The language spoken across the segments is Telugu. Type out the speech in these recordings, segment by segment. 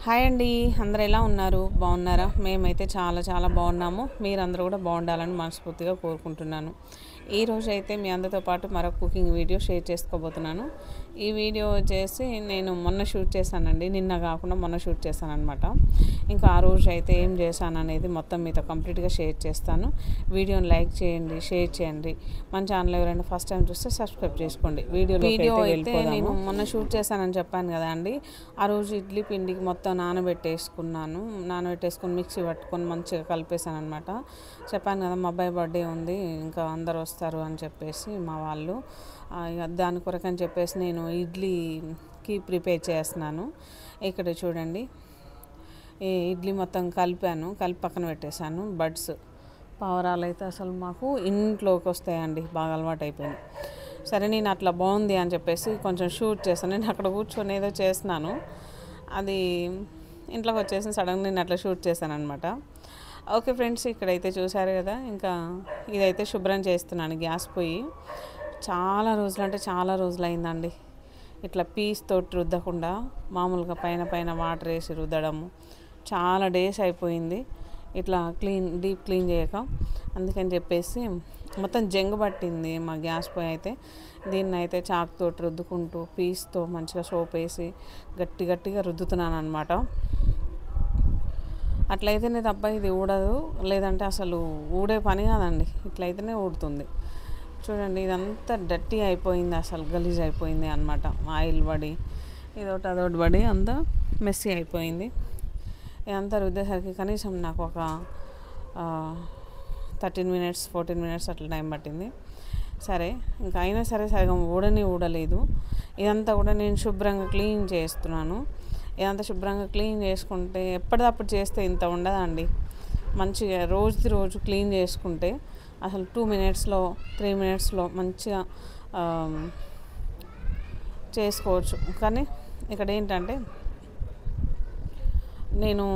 హాయ్ అండి. అందరూ ఎలా ఉన్నారు? బాగున్నారా? మేమైతే చాలా చాలా బాగున్నాము. మీరందరూ కూడా బాగుండాలని మనస్ఫూర్తిగా కోరుకుంటున్నాను. ఈరోజు అయితే మీ అందరితో పాటు మరొక కుకింగ్ వీడియో షేర్ చేసుకోబోతున్నాను. ఈ వీడియో వచ్చేసి నేను మొన్న షూట్ చేశానండి. నిన్న కాకుండా మొన్న షూట్ చేశానన్నమాట. ఇంకా ఆ రోజు అయితే ఏం చేశాను అనేది మొత్తం మీతో కంప్లీట్గా షేర్ చేస్తాను. వీడియోని లైక్ చేయండి, షేర్ చేయండి. మన ఛానల్ ఎవరైనా ఫస్ట్ టైం చూస్తే సబ్స్క్రైబ్ చేసుకోండి. వీడియో అయితే నేను మొన్న షూట్ చేశానని చెప్పాను కదా అండి. ఆ రోజు ఇడ్లీ పిండికి మొత్తం నానబెట్టేసుకొని మిక్సీ పట్టుకొని మంచిగా కలిపేసాను అనమాట. చెప్పాను కదా మా అబ్బాయి బర్త్డే ఉంది, ఇంకా అందరు వస్తారు అని చెప్పేసి మా వాళ్ళు, ఇక దాని కొరకని చెప్పేసి నేను ఇడ్లీకి ప్రిపేర్ చేస్తున్నాను. ఇక్కడ చూడండి, ఈ ఇడ్లీ మొత్తం కలిపి పక్కన పెట్టేశాను. బడ్స్ పావురాలు అయితే అసలు మాకు ఇంట్లోకి వస్తాయండి, బాగా అలవాటు అయిపోయింది. సరే నేను అట్లా బాగుంది అని చెప్పేసి కొంచెం షూట్ చేశాను. నేను అక్కడ కూర్చొని ఏదో చేస్తున్నాను, అది ఇంట్లోకి వచ్చేసి సడన్గా నేను అట్లా షూట్ చేశాను అనమాట. ఓకే ఫ్రెండ్స్, ఇక్కడైతే చూసారు కదా, ఇంకా ఇదైతే శుభ్రం చేస్తున్నాను. గ్యాస్ పొయ్యి చాలా రోజులు అయిందండి ఇట్లా పీస్ తోటి రుద్దకుండా మామూలుగా పైన వాటర్ వేసి రుద్దడము. చాలా డేస్ అయిపోయింది ఇట్లా డీప్ క్లీన్ చేయక. అందుకని చెప్పేసి మొత్తం జంగు పట్టింది మా గ్యాస్ పొయ్యి అయితే. దీన్ని అయితే చాకుతో రుద్దుకుంటూ పీస్తో మంచిగా సోప్ వేసి గట్టిగా రుద్దుతున్నాను అనమాట. అట్లయితేనే తప్ప ఇది ఊడదు, లేదంటే అసలు ఊడే పని కాదండి. ఇట్లయితేనే ఊడుతుంది. చూడండి, ఇదంతా డర్టీ అయిపోయింది, అసలు గలీజ్ అయిపోయింది అనమాట. ఆయిల్ పడి ఇదొకటి అదొకటి పడి అంతా మెస్సీ అయిపోయింది. ఇదంతా రుద్దేసరికి కనీసం నాకు ఒక 14 మినిట్స్ అట్లా టైం పట్టింది. సరే, ఇంకా అయినా సరిగా ఊడలేదు. ఇదంతా కూడా నేను శుభ్రంగా క్లీన్ చేస్తున్నాను. ఇదంతా శుభ్రంగా క్లీన్ చేసుకుంటే ఎప్పటిదప్పుడు చేస్తే ఇంత ఉండదండి. మంచిగా రోజు క్లీన్ చేసుకుంటే అసలు 2 మినిట్స్లో 3 మినిట్స్లో మంచిగా చేసుకోవచ్చు. కానీ ఇక్కడ ఏంటంటే నేను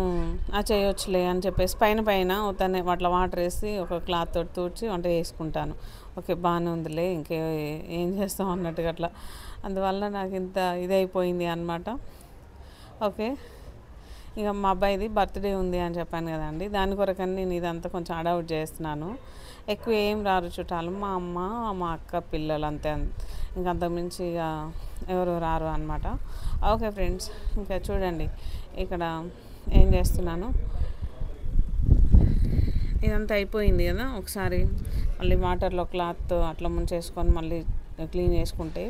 చేయొచ్చులే అని చెప్పేసి పైన ఉత్తనే అట్లా వాటర్ వేసి ఒక క్లాత్ తోటి తుడిచి వంట చేసుకుంటాను. ఓకే, బాగానే ఉందిలే, ఏం చేస్తాం అన్నట్టుగా అట్లా. అందువల్ల నాకు ఇంత ఇదైపోయింది అనమాట. ఓకే, ఇక మా అబ్బాయిది బర్త్డే ఉంది అని చెప్పాను కదండి, దాని కొరకని నేను ఇదంతా కొంచెం అడౌట్ చేస్తున్నాను. ఎక్కువ ఏం రారు చుట్టాలు, మా అమ్మ మా అక్క పిల్లలు అంతే. ఇంకంతకుమించి ఇక ఎవరు రారు అనమాట. ఓకే ఫ్రెండ్స్, ఇంకా చూడండి ఇక్కడ ఏం చేస్తున్నాను. ఇదంతా అయిపోయింది కదా, ఒకసారి మళ్ళీ వాటర్లో క్లాత్ అట్లా ముంచేసుకొని మళ్ళీ క్లీన్ చేసుకుంటే,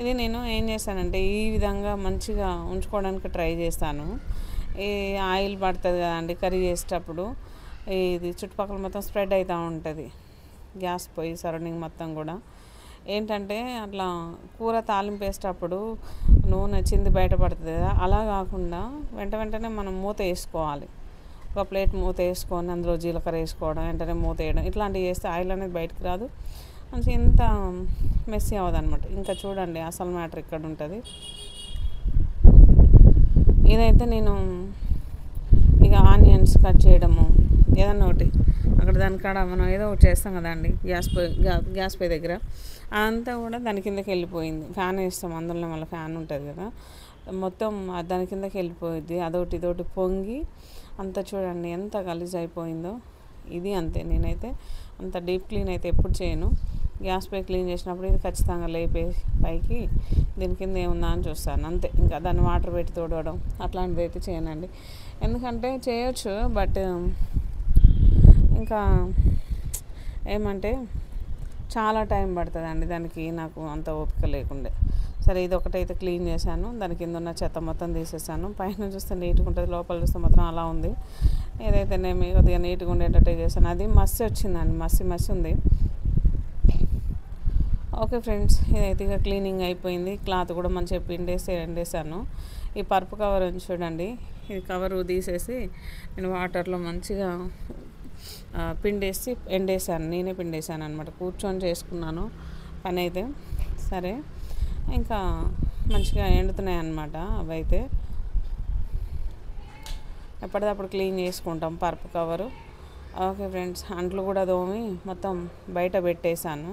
ఇది నేను ఏం చేస్తానంటే ఈ విధంగా మంచిగా ఉంచుకోవడానికి ట్రై చేస్తాను. ఈ ఆయిల్ పడుతుంది కదండి కర్రీ చేసేటప్పుడు, ఇది చుట్టుపక్కల మొత్తం స్ప్రెడ్ అవుతూ ఉంటుంది. గ్యాస్ పొయ్యి సరౌండింగ్ మొత్తం కూడా ఏంటంటే అట్లా కూర తాలింపు వేసేటప్పుడు నూనె చింది బయటపడుతుంది కదా, అలా కాకుండా వెంటనే మనం మూత వేసుకోవాలి. ఒక ప్లేట్ మూత వేసుకొని అందులో జీలకర్ర వేసుకోవడం, వెంటనే మూత వేయడం, ఇట్లాంటివి చేస్తే ఆయిల్ అనేది బయటకు రాదు, మంచి ఇంత మెస్సీ అవ్వదు అనమాట. ఇంకా చూడండి, అసలు మ్యాటర్ ఇక్కడ ఉంటుంది. ఇదైతే నేను ఇక ఆనియన్స్ కట్ చేయడము ఏదన్నా ఒకటి అక్కడ దానికాడ మనం ఏదో ఒకటి చేస్తాం కదండి గ్యాస్ పొయ్యి దగ్గర, అదంతా కూడా దాని కిందకి వెళ్ళిపోయింది. ఫ్యాన్ వేస్తాం, అందులో మళ్ళీ ఫ్యాన్ ఉంటుంది కదా, మొత్తం దాని కిందకి వెళ్ళిపోయింది. అదొకటి ఇదొకటి పొంగి అంతా చూడండి ఎంత గలీజ్ అయిపోయిందో. ఇది అంతే, నేనైతే అంత డీప్ క్లీన్ అయితే ఎప్పుడు చేయను. గ్యాస్ పై క్లీన్ చేసినప్పుడు ఇది ఖచ్చితంగా లేపే పైకి దీని కింద ఏముందా అని చూస్తాను అంతే. ఇంకా దాన్ని వాటర్ పెట్టి తోడవడం అట్లాంటిది అయితే చేయనండి. ఎందుకంటే చేయొచ్చు, బట్ ఇంకా ఏమంటే చాలా టైం పడుతుందండి దానికి, నాకు అంత ఓపిక లేకుండే. సరే, ఇది ఒకటైతే క్లీన్ చేశాను, దాని కింద ఉన్న చెత్త మొత్తం తీసేసాను. పైన చూస్తే నీట్గా ఉంటుంది, లోపల చూస్తే మొత్తం అలా ఉంది. ఏదైతే నేను కొద్దిగా నీట్గా ఉండేటట్టే చేశాను. అది మస్సి వచ్చిందండి, మస్సి ఉంది. ఓకే ఫ్రెండ్స్, ఇదైతే ఇక క్లీనింగ్ అయిపోయింది. క్లాత్ కూడా మంచిగా ఎండేసాను. ఈ పరుపు కవర్ ఉంది చూడండి, ఈ కవరు తీసేసి నేను వాటర్లో మంచిగా ఎండేసాను. నేనే పిండేసాను అనమాట, కూర్చొని చేసుకున్నాను పని అయితే. సరే, ఇంకా మంచిగా ఎండుతున్నాయి అన్నమాట. అవైతే ఎప్పటికప్పుడు క్లీన్ చేసుకుంటాం పరుపు కవరు. ఓకే ఫ్రెండ్స్, అంట్లు కూడా తోమి మొత్తం బయట పెట్టేశాను,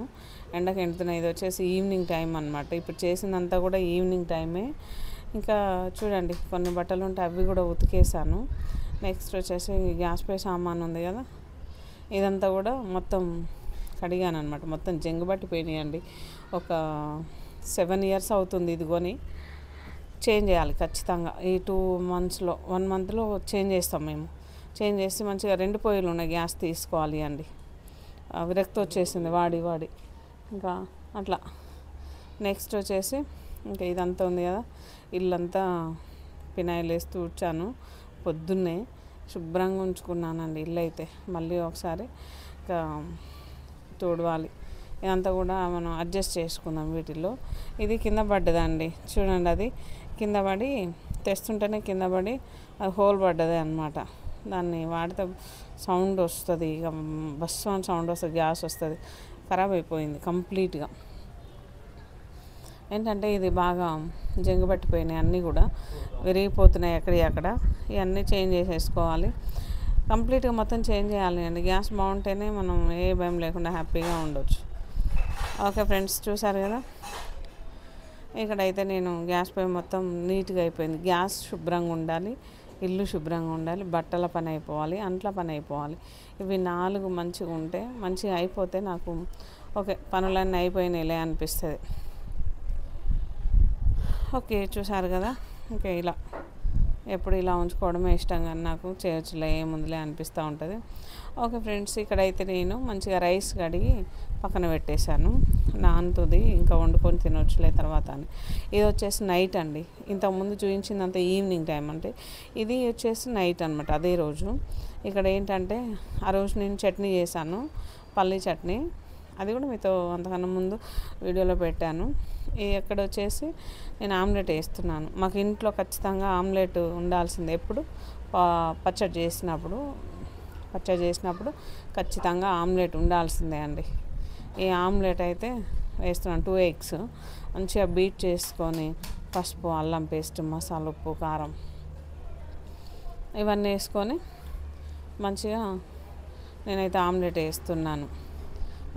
ఎండకు ఎండుతున్నాయి. ఇది వచ్చేసి ఈవినింగ్ టైం అనమాట. ఇప్పుడు చేసిందంతా కూడా ఈవినింగ్ టైమే. ఇంకా చూడండి కొన్ని బట్టలు ఉంటే అవి కూడా ఉతికేసాను. నెక్స్ట్ వచ్చేసి గ్యాస్ పై సామాన్ ఉంది కదా, ఇదంతా కూడా మొత్తం కడిగాను అనమాట. మొత్తం జంగు పట్టిపోయినాయండి. ఒక 7 years అవుతుంది ఇది కొని. చేంజ్ చేయాలి ఖచ్చితంగా ఈ 2 monthsలో, 1 monthలో చేంజ్ చేస్తాం మేము. చేంజ్ చేసి మంచిగా 2 పొయ్యిలు ఉన్నాయి, గ్యాస్ తీసుకోవాలి అండి. విరక్తి వచ్చేసింది వాడి ఇంకా అట్లా. నెక్స్ట్ వచ్చేసి ఇంకా ఇదంతా ఉంది కదా, ఇల్లంతా ఫినాయిల్ వేసి తుడిచాను. పొద్దున్నే శుభ్రంగా ఉంచుకున్నానండి ఇల్లు అయితే. మళ్ళీ ఒకసారి ఇంకా తుడవాలి. ఇదంతా కూడా మనం అడ్జస్ట్ చేసుకుందాం వీటిల్లో. ఇది కింద పడ్డదండి చూడండి, అది కింద పడి తెస్తుంటేనే కింద పడి అది హోల్ పడ్డది అనమాట. దాన్ని వాడితే సౌండ్ వస్తుంది, ఇక బస్ సౌండ్ వస్తుంది, గ్యాస్ వస్తుంది. ఖరాబ్ అయిపోయింది కంప్లీట్గా. ఏంటంటే ఇది బాగా జంగు పట్టిపోయినాయి, అన్నీ కూడా విరిగిపోతున్నాయి అక్కడ. ఇవన్నీ చేంజ్ చేసేసుకోవాలి కంప్లీట్గా, మొత్తం చేంజ్ చేయాలి అండి. గ్యాస్ బాగుంటేనే మనం ఏ భయం లేకుండా హ్యాపీగా ఉండొచ్చు. ఓకే ఫ్రెండ్స్, చూసారు కదా, ఇక్కడైతే నేను గ్యాస్ పై మొత్తం నీట్గా అయిపోయింది. గ్యాస్ శుభ్రంగా ఉండాలి, ఇల్లు శుభ్రంగా ఉండాలి, బట్టల పని అయిపోవాలి, అంట్ల పని అయిపోవాలి. ఇవి 4 మంచిగా ఉంటే, మంచిగా అయిపోతే నాకు ఓకే పనులన్నీ అయిపోయినాయిలే అనిపిస్తుంది. ఓకే చూసారు కదా, ఓకే ఇలా ఎప్పుడు ఇలా ఉంచుకోవడమే ఇష్టం, కానీ నాకు చేయొచ్చులే ఏముందిలే అనిపిస్తూ ఉంటుంది. ఓకే ఫ్రెండ్స్, ఇక్కడైతే నేను మంచిగా రైస్ కడిగి పక్కన పెట్టేశాను. నానుతుంది, ఇంకా వండుకొని తినొచ్చులే తర్వాత అని. ఇది వచ్చేసి నైట్ అండి. ఇంతకుముందు చూపించిందంత ఈవినింగ్ టైం, అంటే ఇది వచ్చేసి నైట్ అనమాట. అదే రోజు ఇక్కడ ఏంటంటే ఆ రోజు నేను చట్నీ చేశాను, పల్లీ చట్నీ. అది కూడా మీతో అంతకన్నా ముందు వీడియోలో పెట్టాను. ఇక్కడ వచ్చేసి నేను ఆమ్లెట్ వేస్తున్నాను. మాకు ఇంట్లో ఖచ్చితంగా ఆమ్లెట్ ఉండాల్సిందే. ఎప్పుడు పచ్చడి చేసినప్పుడు ఖచ్చితంగా ఆమ్లెట్ ఉండాల్సిందే అండి. ఈ ఆమ్లెట్ అయితే వేస్తున్నాను. 2 eggs మంచిగా బీట్ చేసుకొని పసుపు, అల్లం పేస్ట్, మసాలా, ఉప్పు, కారం ఇవన్నీ వేసుకొని మంచిగా నేనైతే ఆమ్లెట్ వేస్తున్నాను.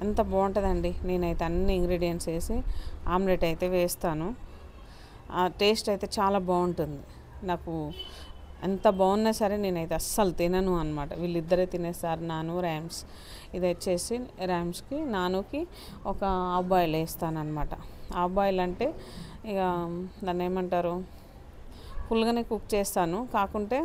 ఎంత బాగుంటుందండి. నేనైతే అన్ని ఇంగ్రీడియంట్స్ వేసి ఆమ్లెట్ అయితే వేస్తాను. ఆ టేస్ట్ అయితే చాలా బాగుంటుంది. నాకు ఎంత బాగున్నా సరే నేనైతే అస్సలు తినను అనమాట. వీళ్ళిద్దరే తినేస్తారు, నాను, ర్యామ్స్. ఇది వచ్చేసి ర్యామ్స్కి, నానుకి ఒక హాఫ్ బాయిల్ వేస్తాను అనమాట. హాఫ్ బాయిల్ అంటే ఇక దాన్ని ఏమంటారు, ఫుల్గానే కుక్ చేస్తాను. కాకుంటే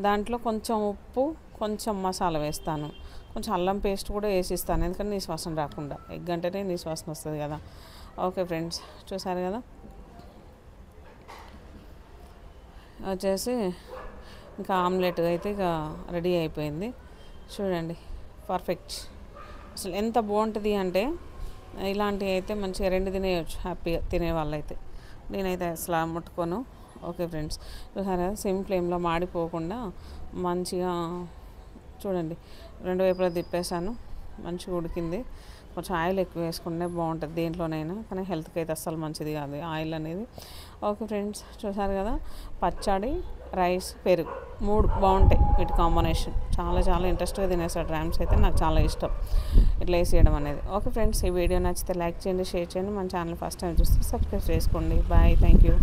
దాంట్లో కొంచెం ఉప్పు, కొంచెం మసాలా వేస్తాను, కొంచెం అల్లం పేస్ట్ కూడా వేసిస్తాను. ఎందుకంటే నీసు వాసన రాకుండా, ఎగ్ అంటేనే నీసు వాసన వస్తుంది కదా. ఓకే ఫ్రెండ్స్, చూసారు కదా, వచ్చేసి ఇంకా ఆమ్లెట్ అయితే ఇక రెడీ అయిపోయింది. చూడండి, పర్ఫెక్ట్. అసలు ఎంత బాగుంటుంది అంటే ఇలాంటివి అయితే మంచిగా 2 తినేయచ్చు హ్యాపీగా, తినేవాళ్ళైతే. నేనైతే అసలు ముట్టుకోను. ఓకే ఫ్రెండ్స్, చూసారు కదా, సిమ్ ఫ్లేమ్లో మాడిపోకుండా మంచిగా చూడండి 2 వైపులా తిప్పేసాను. మంచిగా ఉడికింది. కొంచెం ఆయిల్ ఎక్కువ వేసుకుంటే బాగుంటుంది దేంట్లోనైనా, కానీ హెల్త్కి అయితే అస్సలు మంచిది కాదు ఆయిల్ అనేది. ఓకే ఫ్రెండ్స్, చూసారు కదా, పచ్చడి, రైస్, పెరుగు 3 బాగుంటాయి వీటి కాంబినేషన్. చాలా ఇంట్రెస్ట్గా తినేస్తాడు ర్యామ్స్ అయితే. నాకు చాలా ఇష్టం ఇట్లా వేసేయడం అనేది. ఓకే ఫ్రెండ్స్, ఈ వీడియో నచ్చితే లైక్ చేయండి, షేర్ చేయండి. మన ఛానల్ ఫస్ట్ టైం చూస్తే సబ్స్క్రైబ్ చేసుకోండి. Bye, thank you.